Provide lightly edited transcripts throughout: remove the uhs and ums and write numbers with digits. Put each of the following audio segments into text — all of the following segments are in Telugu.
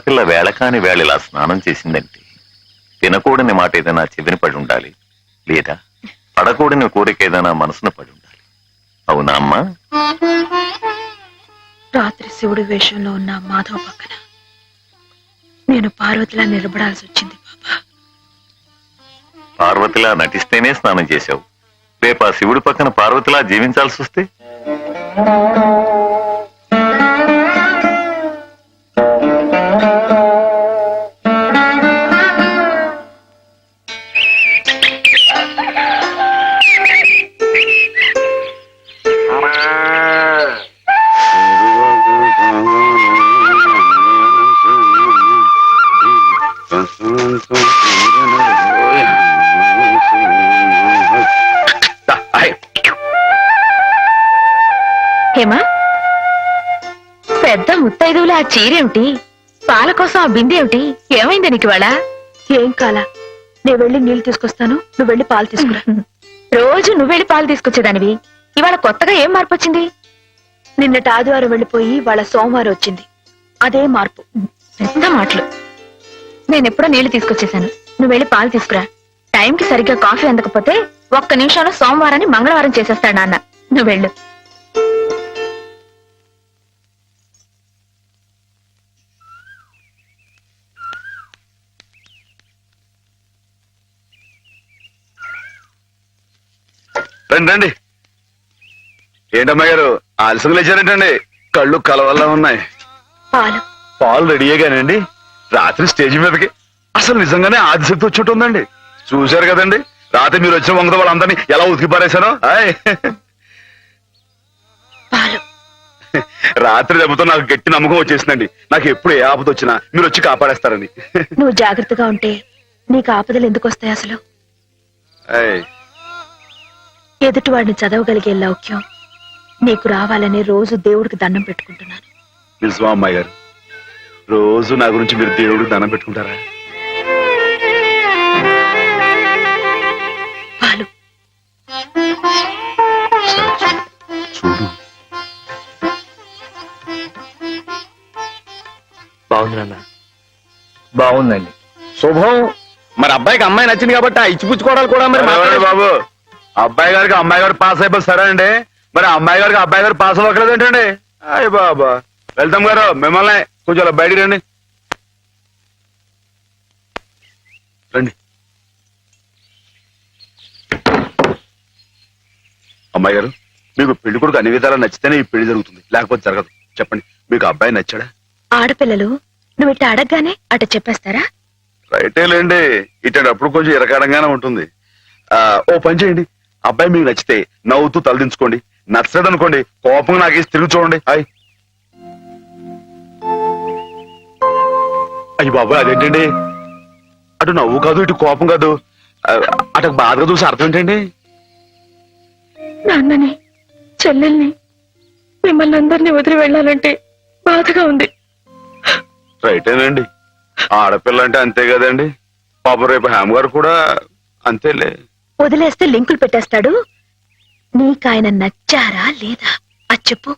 ఆడపిల్ల వేళ కాని వేళ ఇలా స్నానం చేసిందంటే తినకూడని మాట ఏదైనా చెవిని పడి ఉండాలి, లేదా పడకూడని కోరిక ఏదైనా మనసును పడి ఉండాలి. అవునా అమ్మా? రాత్రి శివుడి వేషంలో ఉన్న మాధవ్ పక్కన నేను పార్వతిలా నిలబడాల్సి వచ్చింది బాబా. పార్వతిలా నటిస్తేనే స్నానం చేశావు. రేపు ఆ శివుడి పక్కన పార్వతిలా జీవించాల్సి వస్తే? హేమా, పెద్ద ముత్తైదువులు ఆ చీరేమిటి, పాల కోసం ఆ బిందె ఏమైంది నీకు ఇవాళ? ఏం కాలా, నేను వెళ్ళి నీళ్లు తీసుకొస్తాను, నువ్వు వెళ్ళి పాలు తీసుకురా. రోజు నువ్వు వెళ్ళి పాలు తీసుకొచ్చేదానివి, ఇవాళ కొత్తగా ఏం మార్పు వచ్చింది? నిన్నటి ఆదివారం వెళ్ళిపోయి వాళ్ళ సోమవారం వచ్చింది, అదే మార్పు. పెద్ద మాటలు. నేనెప్పుడో నీళ్లు తీసుకొచ్చేసాను, నువ్వు వెళ్ళి పాలు తీసుకురా. టైంకి సరిగ్గా కాఫీ అందకపోతే ఒక్క నిమిషంలో సోమవారాన్ని మంగళవారం చేసేస్తాడు నాన్న. నువ్వు వెళ్ళు. రండి రండి. ఏంటమ్మా గారు ఆలస్యంగా లేచారంటండి? కళ్ళు కలవల్లా ఉన్నాయి. పాలు పాలు రెడీయేగానండి. రాత్రి స్టేజ్ మీదకి అసలు నిజంగానే ఆదిశక్తి వచ్చినట్టుందండి. చూశారు కదండి రాత్రి మీరు వచ్చిన వంగత వాళ్ళందరినీ ఎలా ఉతికి పారేశారో. పాలు రాత్రి దెబ్బతో నాకు గట్టి నమ్మకం వచ్చేసిందండి. నాకు ఎప్పుడు ఏ ఆపద వచ్చినా మీరు వచ్చి కాపాడేస్తారని. నువ్వు జాగ్రత్తగా ఉంటే నీకు ఆపదలు ఎందుకు వస్తాయి అసలు? ఎదుటివాడిని చదవగలిగే లౌక్యం నీకు రావాలని రోజు దేవుడికి దండం పెట్టుకుంటున్నాను. నిజమా అమ్మాయి గారు? రోజు నా గురించి మీరు దేవుడికి దండం పెట్టుకుంటారా? పాలు చూడు. బాగుంది నాన్న, బాగుందండి. శుభం. మరి అబ్బాయికి అమ్మాయి నచ్చింది కాబట్టి ఆ ఇచ్చిపుచ్చుకోవడాలు కూడా మరి బాబు, అబ్బాయి గారికి అమ్మాయి గారు పాస్ అయిపోయి సరే అండి, మరి అమ్మాయి గారికి అబ్బాయి గారు పాస్ అవ్వట్లేదు ఏంటండి? అయ్య బాబా. వెళ్తాం గారు, మిమ్మల్ని కొంచెం అలా బయటికి రండి. రండి. అమ్మాయి గారు, మీకు పెళ్లి కొడుకు అన్ని విధాలా నచ్చితేనే ఈ పెళ్లి జరుగుతుంది, లేకపోతే జరగదు. చెప్పండి, మీకు అబ్బాయి నచ్చాడా? ఆడపిల్లలు నువ్వు ఇట్ట అడగగానే అట చెప్పేస్తారా? రైటేలేండి, ఇటప్పుడు కొంచెం ఇరకాడంగానే ఉంటుంది. ఓ పని చేయండి, అబ్బాయి మీకు నచ్చితే నవ్వుతూ తలదించుకోండి, నచ్చలేదు అనుకోండి కోపంగా నాకేసి తిరిగి చూడండి. అయ్యి బాబాయ్, అదేంటండి? అటు నవ్వు కాదు, ఇటు కోపం కాదు, అటు బాధగా చూసి అర్థం ఏంటండి? నాన్నని, చెల్లెల్ని, మిమ్మల్ని అందరినీ వదిలి వెళ్ళాలంటే బాధగా ఉంది. రైటేనండి, ఆడపిల్ల అంటే అంతే కదండి. పాపం రేపు హేమ గారు కూడా అంతేలే. వదిలేస్తే లింకులు పెట్టేస్తాడు. నీకాయన నచ్చారా లేదా అది చెప్పు.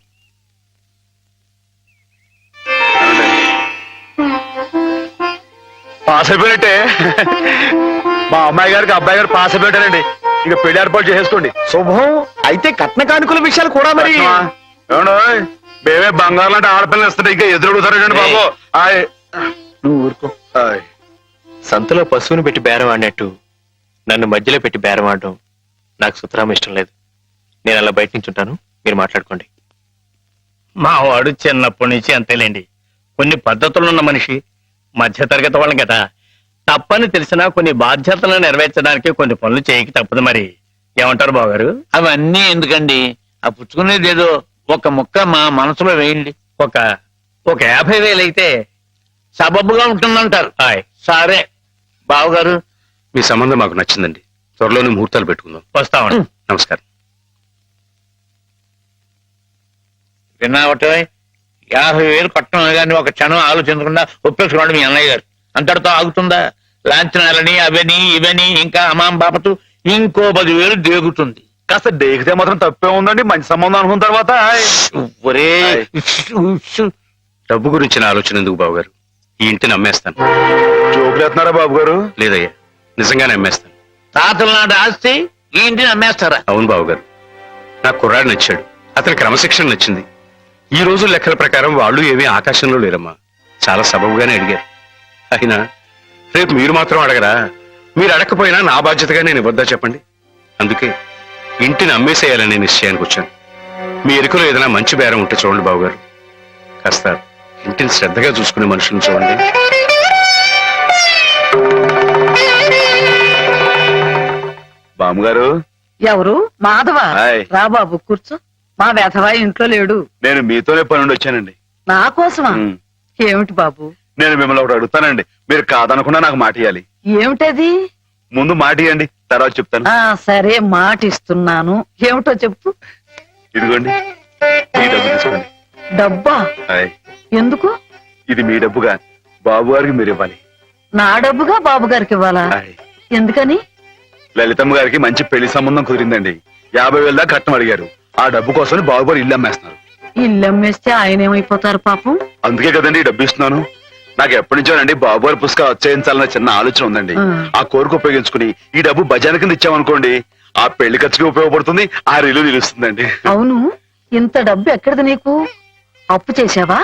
పాస్ అయిపోయినట్టే. మా అమ్మాయి గారికి అబ్బాయి గారు పాస్ అయిపోయారండి. ఇక పెళ్లి ఏర్పాటు చేసేసుకోండి. శుభం. అయితే కట్న కానుకల విషయాలు కూడా మరి ఏమండి, మేమే బంగారం అంటే ఆడపిల్లలు ఇస్తుంటే ఇంకా ఎదురుడుతారండి బాబు. నువ్వు ఊరుకో. సంతలో పశువుని పెట్టి బేరం ఆడినట్టు నన్ను మధ్యలో పెట్టి బేరం ఆడడం నాకు సుతరాం ఇష్టం లేదు. నేను అలా బయట నుంచి ఉంటాను, మీరు మాట్లాడుకోండి. మా వాడు చిన్నప్పటి నుంచి అంతేలేండి. కొన్ని పద్ధతులున్న మనిషి, మధ్యతరగతి వాళ్ళం కదా. తప్పని తెలిసినా కొన్ని బాధ్యతలను నెరవేర్చడానికి కొన్ని పనులు చేయక తప్పదు. మరి ఏమంటారు బావగారు? అవన్నీ ఎందుకండి, ఆ పుచ్చుకునేది ఏదో ఒక ముక్క మా మనసులో వేయండి. ఒక 50,000 అయితే సబబుగా ఉంటుందంటారు. సరే బావగారు, మీ సంబంధం మాకు నచ్చిందండి. త్వరలోనే ముహూర్తాలు పెట్టుకుందాం. వస్తామండి. నమస్కారం. విన్నావటే 50,000 కట్టడం కానీ ఒక క్షణం ఆలోచించకుండా ఒప్పేసుకోండి మీ అన్నయ్య గారు. అంతటితో ఆగుతుందా? లాంఛనాలని అవని ఇవని ఇంకా అమాం బాపతు ఇంకో 10,000 దేగుతుంది. కాస్త దేగితే మాత్రం తప్పే ఉందండి. మంచి సంబంధం అనుకున్న తర్వాత ఒరే డబ్బు గురించిన ఆలోచన ఎందుకు బావగారు? ఈ ఇంటిని అమ్మేస్తాను. జోకులేస్తున్నారా బాబు గారు? లేదయ్యా, నిజంగానే అమ్మేస్తాను. తాతల నాటి ఆస్తి ఈ ఇంటిని అమ్మేస్తారా? అవును బావగారు, నాకు కుర్రాడు నచ్చాడు, అతని క్రమశిక్షణ నచ్చింది. ఈ రోజు లెక్కల ప్రకారం వాళ్ళు ఏమీ ఆకాశంలో లేరమ్మా, చాలా సబబుగానే అడిగారు. అయినా రేపు మీరు మాత్రం అడగరా? మీరు అడగకపోయినా నా బాధ్యతగా నేను ఇవ్వద్దా చెప్పండి? అందుకే ఇంటిని అమ్మేసేయాలనే నిశ్చయానికి వచ్చాను. మీ ఎరుకలో ఏదైనా మంచి బేరం ఉంటే చూడండి బావగారు. కాస్త ఇంటిని శ్రద్ధగా చూసుకునే మనుషులను చూడండి. బామ్మగారు, ఎవరు? మాధవ. హాయ్. రా బాబు కూర్చో. మా వెధవా ఇంట్లో లేడు. నేను మీతోనే పని నుండి వచ్చానండి. నా కోసమా? ఉమ్. ఏమిటి బాబు? నేను మిమ్మల్ని ఒకటి అడుగుతానండి, మీరు కాదనకుండా నాకు మాట ఇవ్వాలి. ఏమిటది? ముందు మాట ఇవ్వండి, తర్వాత చెప్తాను. సరే, మాట ఇస్తున్నాను. ఏమిటో చెప్పు. ఇదిగోండి, ఈ డబ్బు తీసుకోండి. డబ్బా? హాయ్. ఎందుకు? ఇది మీ డబ్బుగా బాబు గారికి మీరు ఇవ్వాలి. నా డబ్బుగా బాబు గారికి ఇవ్వాలా? హాయ్. ఎందుకని? లలితమ్మ గారికి మంచి పెళ్లి సంబంధం కుదిరిందండి. 50,000 దాకా కట్నం అడిగారు. ఆ డబ్బు కోసం బాబు గారు ఇల్లు అమ్మేస్తున్నారు. ఇల్లు అమ్మేస్తే ఆయన ఏమైపోతారు పాపం? అందుకే కదండి ఈ డబ్బు ఇస్తున్నాను. నాకు ఎప్పటి నుంచోనండి బాబు గారి పుస్తకాలు వచ్చేయించాలన్న చిన్న ఆలోచన ఉందండి. ఆ కోరిక ఉపయోగించుకుని ఈ డబ్బు బజార్ కింద ఇచ్చామనుకోండి, ఆ పెళ్లి ఖర్చుకి ఉపయోగపడుతుంది, ఆ ఇల్లు నిలుస్తుందండి. అవును, ఇంత డబ్బు ఎక్కడిది నీకు? అప్పు చేశావా?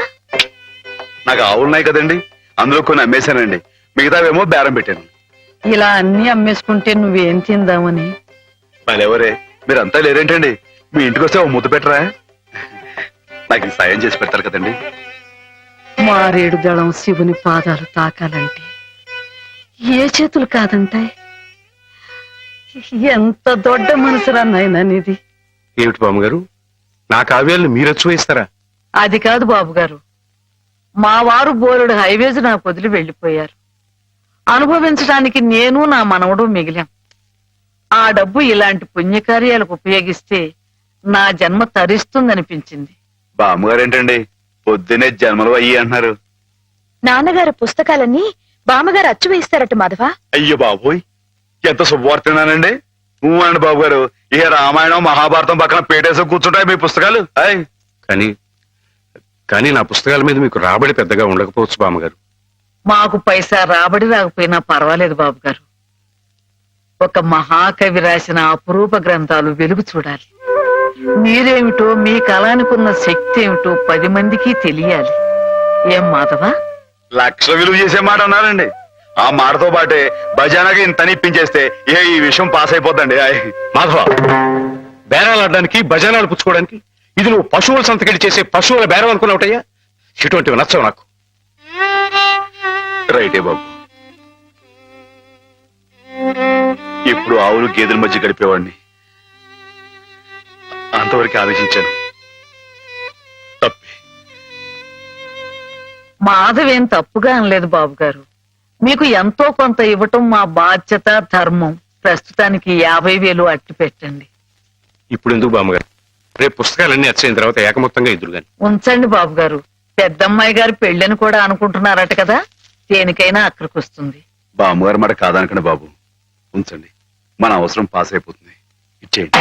నాకు ఆవులున్నాయి కదండి, అందులో కొన్ని అమ్మేశానండి. మిగతావేమో బేరం పెట్టాను. ఇలా అన్ని అమ్మేసుకుంటే నువ్వేం తిందామని? మరెవరే, మీరంతా లేరేంటండి? మీ ఇంటికి వస్తే ఓ ముద్దు పెట్టరా? నాకు ఈ సాయం చేసి పెడతారు కదండి. మారేడు దళం శివుని పాదాలు తాకాలంటే ఏ చేతులు కాదంటాయి? ఎంత దొడ్డ మనసురా నాయనా నీది. ఏమిటి బామ్మగారు, నా కావ్యాలను మీరు అచ్చువేస్తారా? అది కాదు బాబు గారు, మా వారు బోరుడు హైవేజ్ నాకు వదిలి వెళ్లిపోయారు. అనుభవించడానికి నేను నా మనవడు మిగిలాం. ఆ డబ్బు ఇలాంటి పుణ్యకార్యాలకు ఉపయోగిస్తే నా జన్మ తరిస్తుందనిపించింది. బామ్మగారు ఏంటండి పొద్దునే జన్మలు అయ్యి అంటున్నారు? నాన్నగారు పుస్తకాలన్నీ బామ్మగారు అచ్చు వేయిస్తారట మాధవ. అయ్యో బాబోయ్, ఎంత శుభవార్తనానండి. అండి బాబు గారు, ఇక రామాయణం మహాభారతం పక్కన పేటేసి కూర్చుంటాయి మీ పుస్తకాలు. అయ్ కానీ నా పుస్తకాల మీద మీకు రాబడి పెద్దగా ఉండకపోవచ్చు బామ్మగారు. మాకు పైసా రాబడి రాకపోయినా పర్వాలేదు బాబు గారు. ఒక మహాకవి రాసిన అపురూప గ్రంథాలు వెలుగు చూడాలి. మీరేమిటో, మీ కళానికున్న శక్తి ఏమిటో 10 మందికి తెలియాలి. ఏం మాధవ? 1,00,000 విలువ చేసే మాట అన్నారండి. ఆ మాటతో పాటే భజానగా ఇంత ఇప్పించేస్తే ఈ విషయం పాస్ అయిపోద్దండి. మాధవ, బేరాలు ఆడడానికి భజనాలు పుచ్చుకోవడానికి ఇది నువ్వు పశువుల సంతకెళ్ళి చేసే పశువుల బేరం అనుకున్నావుటయ్యా? ఇటువంటివి నచ్చవు నాకు. రైటే బాబు, ఇప్పుడు ఆవులు గేదెల మధ్య గడిపేవాడిని. అంతవరకు ఆలోచించాను. తప్పే. మాధవేం తప్పుగా అనలేదు బాబు గారు. మీకు ఎంతో కొంత ఇవ్వటం మా బాధ్యత, ధర్మం. ప్రస్తుతానికి 50,000 అట్టి పెట్టండి. ఇప్పుడు ఎందుకు బామ్మగారు? రేపు పుస్తకాలన్నీ వచ్చైన తర్వాత ఏకమొత్తంగా ఎదురుగాని ఉంచండి బాబు గారు. పెద్దమ్మాయి గారు పెళ్ళని కూడా అనుకుంటున్నారట కదా, దేనికైనా అక్కడికి వస్తుంది. బామ్మగారు మాట కాదనకండి బాబు, ఉంచండి. మన అవసరం పాస్ అయిపోతుంది. ఇచ్చేయండి.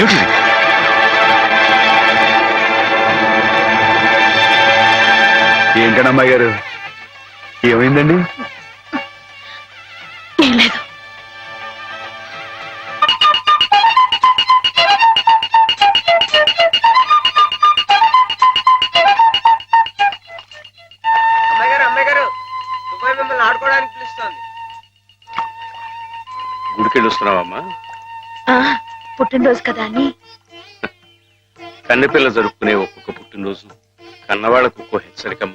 ఏమిటి? ఏంటండి అమ్మాయి గారు, ఏమైందండి? ఏం లేదు. అమ్మాయి గారు దుబాయ్ మిమ్మల్ని ఆడుకోవడానికి పిలుస్తోంది. గుడికెళ్ళి వస్తున్నావమ్మా? ఆ, పుట్టినరోజు కదా అని. కన్నెపిల్ల జరుపుకునే ఒక్కొక్క పుట్టినరోజు కన్నవాళ్లకు ఒక్కో హెచ్చరికమ్మ.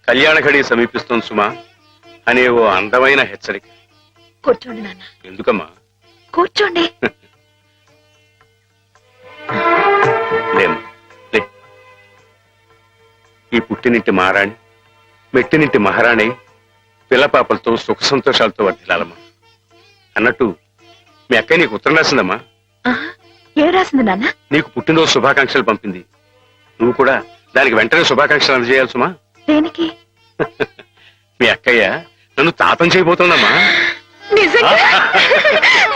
కళ్యాణ ఘడి సమీపిస్తోంది సుమా అనే ఓ అందమైన హెచ్చరిక. కూర్చోండి నాన్న, ఎందుకమ్మా? కూర్చోండి. లేమ్మా, లే. ఈ పుట్టినింటి మహారాణి మెట్టినింటి మహారాణి పిల్లపాపలతో సుఖ సంతోషాలతో వర్ధిల్లాలమ్మా. అన్నట్టు మీ అక్కయ్య నీకు ఉత్తరం రాసిందమ్మా. ఆహా, ఏం రాసింది నాన్న? నీకు పుట్టినరోజు శుభాకాంక్షలు పంపింది. నువ్వు కూడా దానికి వెంటనే శుభాకాంక్షలు అందజేయాలి సుమా. దేనికి? మీ అక్కయ్య నన్ను తాతం చేయబోతోందమ్మా. నిజంగా?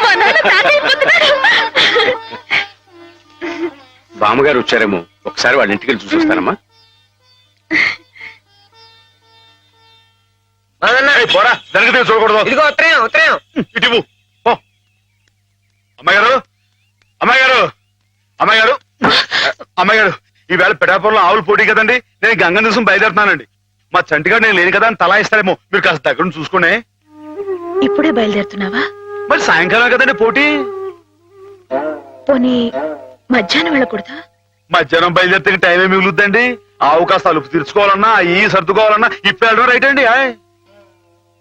మా నాన్న తాత అయిపోతున్నాడు. బామ్మగారు వచ్చారేమో, ఒకసారి వాళ్ళ ఇంటికి వెళ్ళి చూసొస్తానమ్మా. పోరా, జరుగుతుంది చూడకూడదు. ఇదిగో ఉత్తరం ఉత్తరం. ఇటు అమ్మాయి గారు, అమ్మాయి గారు, అమ్మాయి గారు, అమ్మాయి గారు, ఈవేళ పిఠాపురంలో ఆవులు పోటీ కదండి. నేను గంగ నివసం బయలుదేరుతున్నానండి. మా చంటిగాడు నేను లేని కదా అని తలా ఇస్తారేమో, మీరు కాస్త దగ్గర నుంచి చూసుకోండి. ఇప్పుడే బయలుదేరుతున్నావా? మరి సాయంకాలం కదండి పోటీ. పోనీ మధ్యాహ్నం వెళ్ళకూడదా? మధ్యాహ్నం బయలుదేరితే టైం ఏమి మిగులుద్దండి. ఆవు కాస్త అలుపు తీర్చుకోవాలన్నా ఈ సర్దుకోవాలన్నా ఇప్పుడు వెళ్ళడం రైట్ అండి.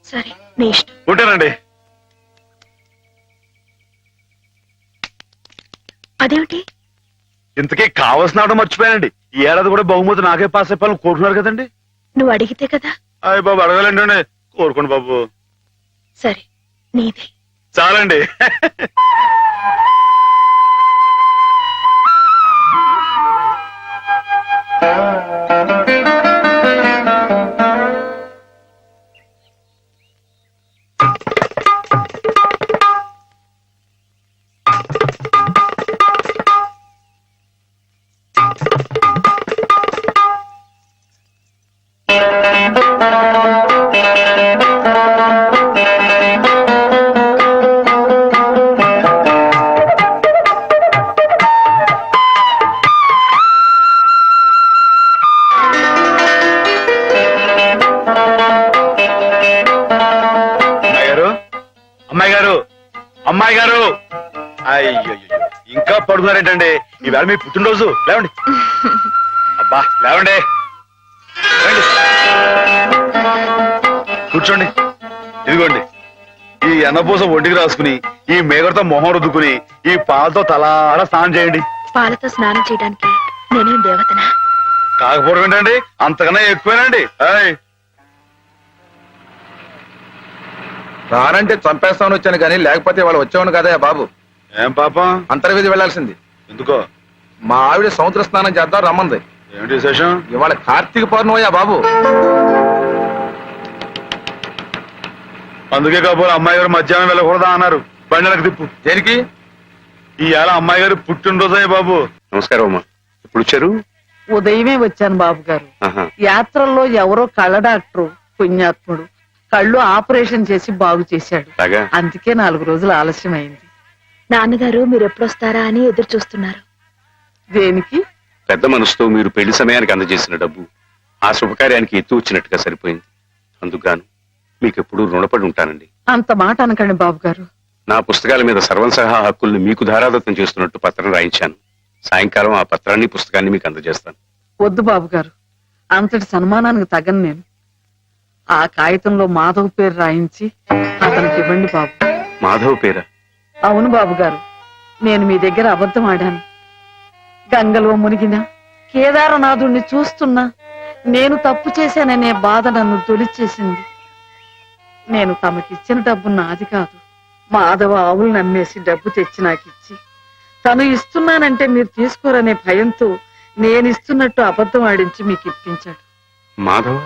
సరే, నీ ఇష్టం. ఉంటానండి. అదేమిటి? ఇంతకీ కావాల్సిన ఆవిడ మర్చిపోయానండి. ఈ ఏడాది కూడా బహుమతి నాకే పాస్ అయిపోవాలని కోరుకున్నారు కదండి. నువ్వు అడిగితే కదా. అయ్య బాబు, అడగాలండి. కోరుకోండి బాబు. సరే, నీదే. చాలండి. అమ్మాయి గారు, అమ్మాయి గారు, అయ్యో ఇంకా పడుకున్నారేంటండి? ఈవేళ మీ పుట్టినరోజు. లేవండి, అబ్బా లేవండి, కూర్చోండి. ఇదిగోండి, ఈ ఎన్నపూస ఒంటికి రాసుకుని ఈ మేగడతో మొహం రుద్దుకుని ఈ పాలతో తలారా స్నానం చేయండి. పాలతో స్నానం చేయడానికి నేనేం దేవతనా? కాకపోవడం ఏంటండి, అంతకన్నా ఎక్కువేనండి. రానంటే చంపేస్తామని వచ్చాను కానీ లేకపోతే వాళ్ళు వచ్చేవాడు కదా బాబు. ఏం పాపం? అంతర్వేది వెళ్లాల్సింది. ఎందుకో? మా ఆవిడ సముద్ర స్నానం చేద్దాం రమ్మంది. ఏమిటి విశేషం? ఇవాళ కార్తీక పౌర్ణమయ్యా బాబు. అందుకే కాబోలు అమ్మాయి గారు మధ్యాహ్నం వెళ్ళకూడదా అన్నారు. బండలకు తిప్పు. దేనికి? ఈ ఏళ అమ్మాయి గారు పుట్టినరోజే బాబు. నమస్కారం అమ్మా. ఎప్పుడు వచ్చారు? ఉదయమే వచ్చాను బాబు గారు. ఆహా. యాత్రల్లో ఎవరో కళ్ళ డాక్టరు పుణ్యాత్ముడు కళ్ళు ఆపరేషన్ చేసి బాగు చేశాడు. అలాగా? అందుకే 4 రోజులు ఆలస్యమైంది. నాన్నగారు మీరు ఎప్పుడొస్తారా అని ఎదురు చూస్తున్నారు. దేనికి? పెద్ద మనసుతో మీరు పెళ్లి సమయానికి అందజేసిన డబ్బు ఆ శుభకార్యానికి ఎత్తు వచ్చినట్టుగా సరిపోయింది. అందుకుగాను మీకు ఎప్పుడూ రుణపడి ఉంటానండి. అంత మాట అనకండి బాబు గారు. నా పుస్తకాల మీద సర్వం సహా హక్కుల్ని మీకు ధారాదత్తం చేస్తున్నట్టు పత్రం రాయించాను. సాయంకాలం ఆ పత్రాన్ని పుస్తకాన్ని మీకు అందజేస్తాను. వద్దు బాబు గారు, అంతటి సన్మానానికి తగను నేను. ఆ కాగితంలో మాధవ్ పేరు రాయించి అతనికి ఇవ్వండి బాబు. మాధవ్ పేరా? అవును బాబు గారు, నేను మీ దగ్గర అబద్ధం ఆడాను. గంగలో మునిగిన కేదారనాథుణ్ణి చూస్తున్నా నేను తప్పు చేశాననే బాధ నన్ను తొలిచేసింది. నేను తమకిచ్చిన డబ్బు నాది కాదు. మాధవ ఆవులు నమ్మేసి డబ్బు తెచ్చి నాకిచ్చి తను ఇస్తున్నానంటే మీరు తీసుకోరనే భయంతో నేనిస్తున్నట్టు అబద్ధం ఆడించి మీకు ఇప్పించాడు. మాధవ్?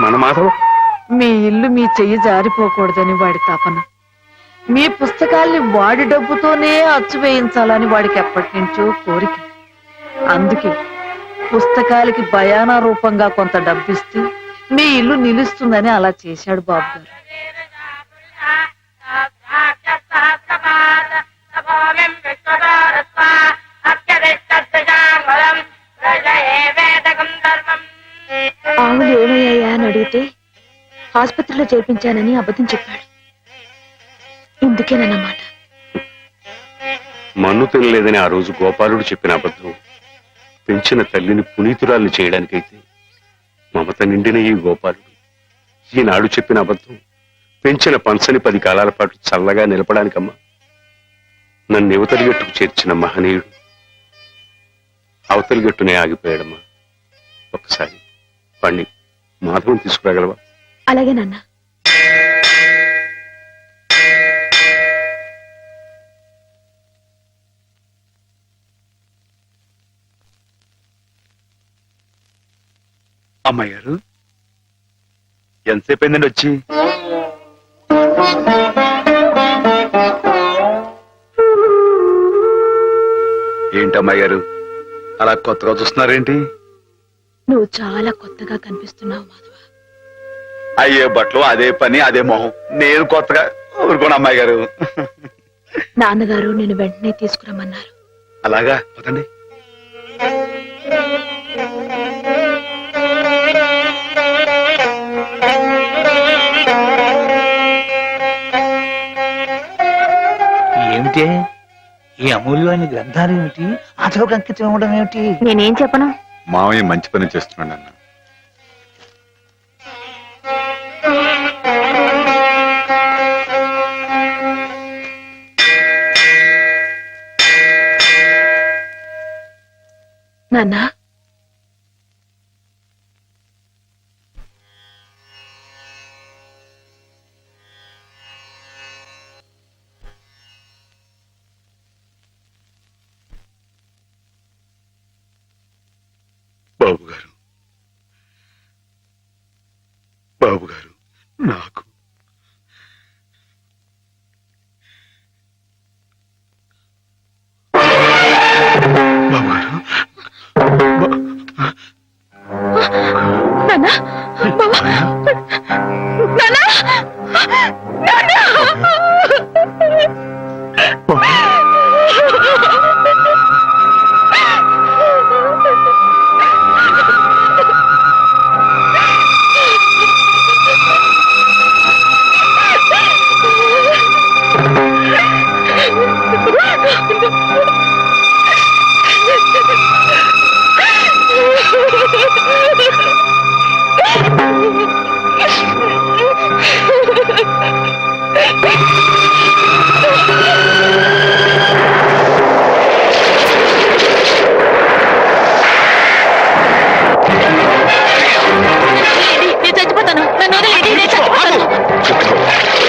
మన మాధవ్? మీ ఇల్లు మీ చెయ్యి జారిపోకూడదని వాడి తపన. మీ పుస్తకాల్ని వాడి డబ్బుతోనే అచ్చు వేయించాలని వాడికి ఎప్పటి నుంచో కోరిక. అందుకే పుస్తకాలకి బయానా రూపంగా కొంత డబ్బిస్తే మీ ఇల్లు నిలుస్తుందని అలా చేశాడు బాబు గారు. ఆవులు ఏమయ్యాయా అని అడిగితే ఆసుపత్రిలో చేర్పించానని అబద్ధం చెప్పాడు. ఇందుకేనన్నమాట. మన్ను తినలేదని ఆ రోజు గోపాలుడు చెప్పిన అబద్ధం పెంచిన తల్లిని పునీతురాల్ని చేయడానికైతే మమత నిండిన ఈ గోపాలుడు ఈనాడు చెప్పిన అబద్ధం పెంచిన పంచని 10 కాలాల పాటు చల్లగా నిలపడానికమ్మా. నన్ను యువతలి గట్టుకు చేర్చిన మహనీయుడు అవతలి గట్టునే ఆగిపోయాడమ్మా. ఒక్కసారి పండి మాధవం తీసుకురాగలవా? అలాగే నాన్న. అమ్మాయి గారు ఎంతసేపు అయిందండి వచ్చి? ఏంటమ్మాయి గారు అలా కొత్తగా చూస్తున్నారేంటి? నువ్వు చాలా కొత్తగా కనిపిస్తున్నావు మాధవ. అయ్యే బట్టలు అదే పని అదే మొహం, నేను కొత్తగా ఊరుకోను అమ్మాయి గారు. నాన్నగారు నేను వెంటనే తీసుకురమ్మన్నారు. అలాగా పదండి. ఏమిటి ఈ అమూల్యమైన గ్రంథాలు ఏమిటి? అతనికి అంకితం ఇవ్వడం ఏమిటి? నేనేం చెప్పను. మామయ్య మంచి పని చేస్తున్నాడు అన్న. నాన్న, బాబు గారు నాకు బాబు గారు నాన్న, బావ, నాన్న, నాన్న.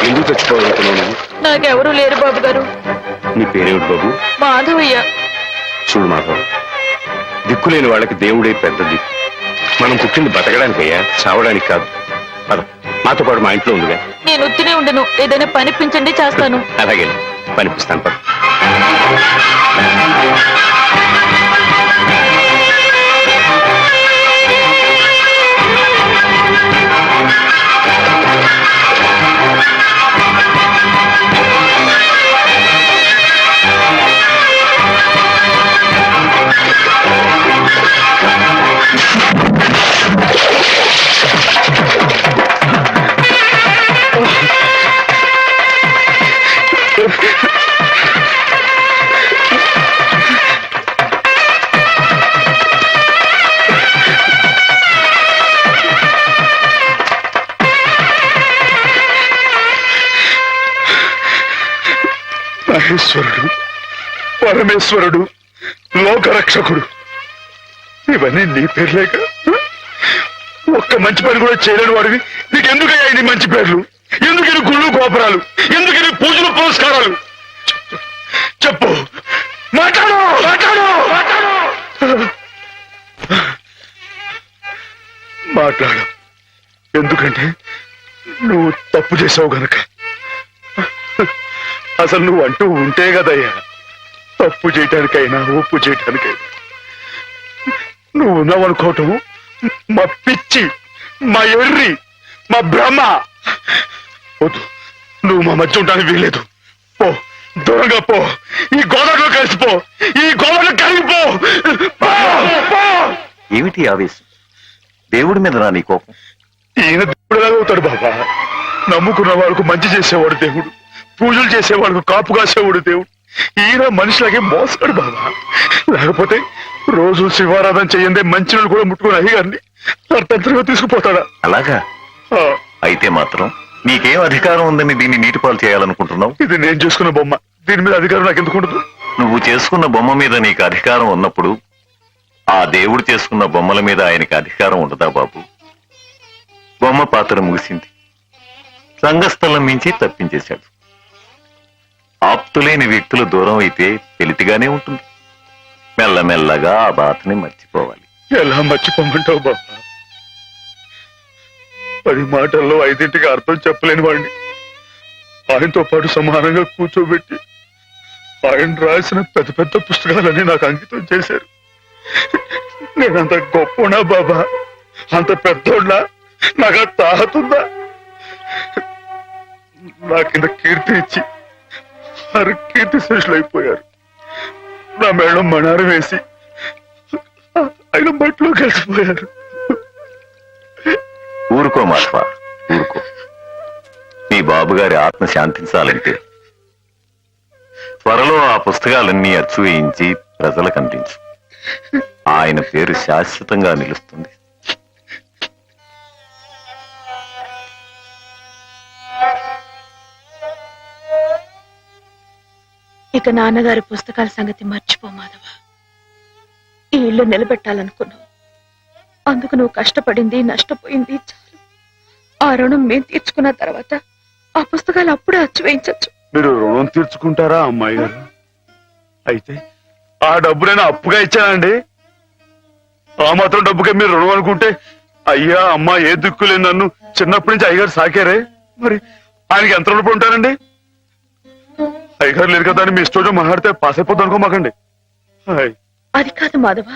ఎందుకు చచ్చిపోవాలనుకున్నావు? నాకెవరూ లేరు బాబు గారు. నీ పేరేమిటి బాబు? మాధవయ్య. చూడు మాధవ్, దిక్కులేని వాళ్ళకి దేవుడే పెద్ద దిక్కు. మనం పుట్టింది బతకడానికయ్యా, చావడానికి కాదు. పద, మాతో పాటు మా ఇంట్లో ఉందిగా. నేను ఉత్తినే ఉండను, ఏదైనా పనిపించండి, చేస్తాను. అలాగే పనిపిస్తాను. పద. మహేశ్వరుడు, పరమేశ్వరుడు, లోకరక్షకుడు, ఇవన్నీ నీ పేర్లేక? ఒక్క మంచి పని కూడా చేయలేని వాడివి నీకెందుకయ్యా ఇన్ని మంచి పేర్లు? ఎందుకని గుళ్ళు గోపురాలు? ఎందుకని పూజలు పురస్కారాలు? చెప్పు, మాట్లాడు, మాట్లాడు, మాట్లాడు. ఎందుకంటే నువ్వు తప్పు చేసావు గనక. అసలు నువ్వు అంటూ ఉంటే కదయ్యా తప్పు చేయటానికైనా ఒప్పు చేయటానికైనా. నువ్వు ఉన్నావనుకోవటం మా పిచ్చి, మా ఎర్రి, మా బ్రహ్మ. వద్దు, నువ్వు మా మధ్య ఉంటానికి వీల్లేదు. పో, దూరంగా పో. ఈ గోదావరిలో కలిసిపో, ఈ గోదావరిలో కలిగిపో. ఏమిటి ఆవేశం? దేవుడి మీద నా నీ కోపం? ఈయన దేవుడులాగా అవుతాడు బాబా. నమ్ముకున్న వాళ్ళకు మంచి చేసేవాడు దేవుడు, పూజలు చేసేవాళ్ళకు కాపు కాసేవాడు దేవుడు. ఈయన మనిషిలాగే మోసాడు బాబా. లేకపోతే రోజు శివారాధన చెయ్యందే మంచి కూడా ముట్టుకుని అయ్యగారిని అర్థంతరంగా తీసుకుపోతాడా? అలాగా? అయితే మాత్రం నీకేం అధికారం ఉందని దీన్ని నీటిపాలు చేయాలనుకుంటున్నావు? ఇది నేను చేసుకున్న బొమ్మ, దీని మీద అధికారం నాకు ఎందుకు ఉండదు? నువ్వు చేసుకున్న బొమ్మ మీద నీకు అధికారం ఉన్నప్పుడు ఆ దేవుడు చేసుకున్న బొమ్మల మీద ఆయనకి అధికారం ఉండదా బాబు? బొమ్మ పాత్ర ముగిసింది, రంగస్థలం మించి తప్పించేశాడు. ఆప్తులేని వ్యక్తులు దూరం అయితే వెలితిగానే ఉంటుంది. మెల్లమెల్లగా ఆ బాధని మర్చిపోవాలి. ఎలా మర్చిపోమంటావు బాబా? 10 మాటల్లో 5ంటికి అర్థం చెప్పలేని వాడిని ఆయనతో పాటు సమానంగా కూర్చోబెట్టి ఆయన రాసిన పెద్ద పెద్ద పుస్తకాలన్నీ నాకు అంకితం చేశారు. నేనంత గొప్పనా బాబా? అంత పెద్దోడ్నా? నాకు ఆ తాహతుందా? నా కింద కీర్తి ఇచ్చి వారు కీర్తి శేషులు అయిపోయారు. నా మేడం మణారం వేసి ఆయన బట్టలో కలిసిపోయారు. ఊరుకో మాధవ, ఊరుకో. నీ బాబు గారి ఆత్మ శాంతించాలంటే త్వరలో ఆ పుస్తకాలన్నీ అచ్చు వేయించి ప్రజలకు అందించు. ఆయన పేరు శాశ్వతంగా నిలుస్తుంది. ఇక నాన్నగారి పుస్తకాల సంగతి మర్చిపో మాధవ. ఈ ఇల్లు నిలబెట్టాలనుకున్నావు, అందుకు నువ్వు కష్టపడింది నష్టపోయింది చాలు. ఆ రుణం మేం తీర్చుకున్న తర్వాత ఆ పుస్తకాలు అప్పుడే అచ్చు వేయించచ్చు. మీరు రుణం తీర్చుకుంటారా అమ్మాయి గారు? అయితే ఆ డబ్బు నేను అప్పుగా ఇచ్చానండి. ఆ మాత్రం డబ్బుకే మీరు రుణం అనుకుంటే, అయ్యా అమ్మా ఏ దిక్కులేదు, నన్ను చిన్నప్పటి నుంచి అయ్యగారు సాకారే, మరి ఆయనకి ఎంత రుణపడి ఉంటానండి? అయ్యగారు లేదు కదా అని మీ ఇష్టం మాట్లాడితే పాస్ అయిపోద్దు అనుకోమాకండి. అది కాదు మాధవ,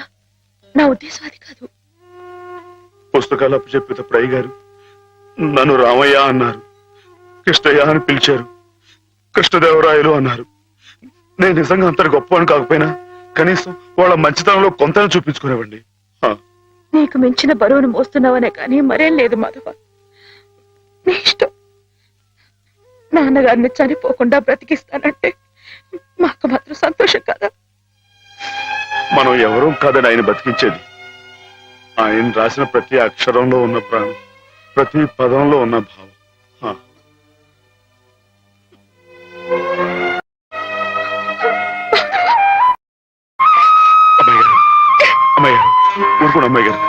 నా ఉద్దేశం అది కాదు. పుస్తకాలు అప్పు చెప్పేటప్పుడు అయ్యగారు నన్ను రామయ్య అన్నారు, కృష్ణయ్య అని పిలిచారు, కృష్ణదేవరాయలు అన్నారు. నేను నిజంగా అంత గొప్ప అని కాకపోయినా కనీసం వాళ్ళ మంచితనంలో కొంతని చూపించుకునేవండి. నీకు మించిన బరువును మోస్తున్నావనే కానీ మరేం లేదు మాధవ. నీ ఇష్టం. నాన్నగారిని చనిపోకుండా బ్రతికిస్తానంటే మాకు మాత్రం సంతోషం కదా? మనం ఎవరూ కాదని ఆయన బతికించేది. ఆయన రాసిన ప్రతి అక్షరంలో ఉన్న ప్రాణం, ప్రతి పదంలో ఉన్న భావం. అమ్మాయి గారు, అమ్మాయి గారు, ఊరుకోండి అమ్మాయి గారు.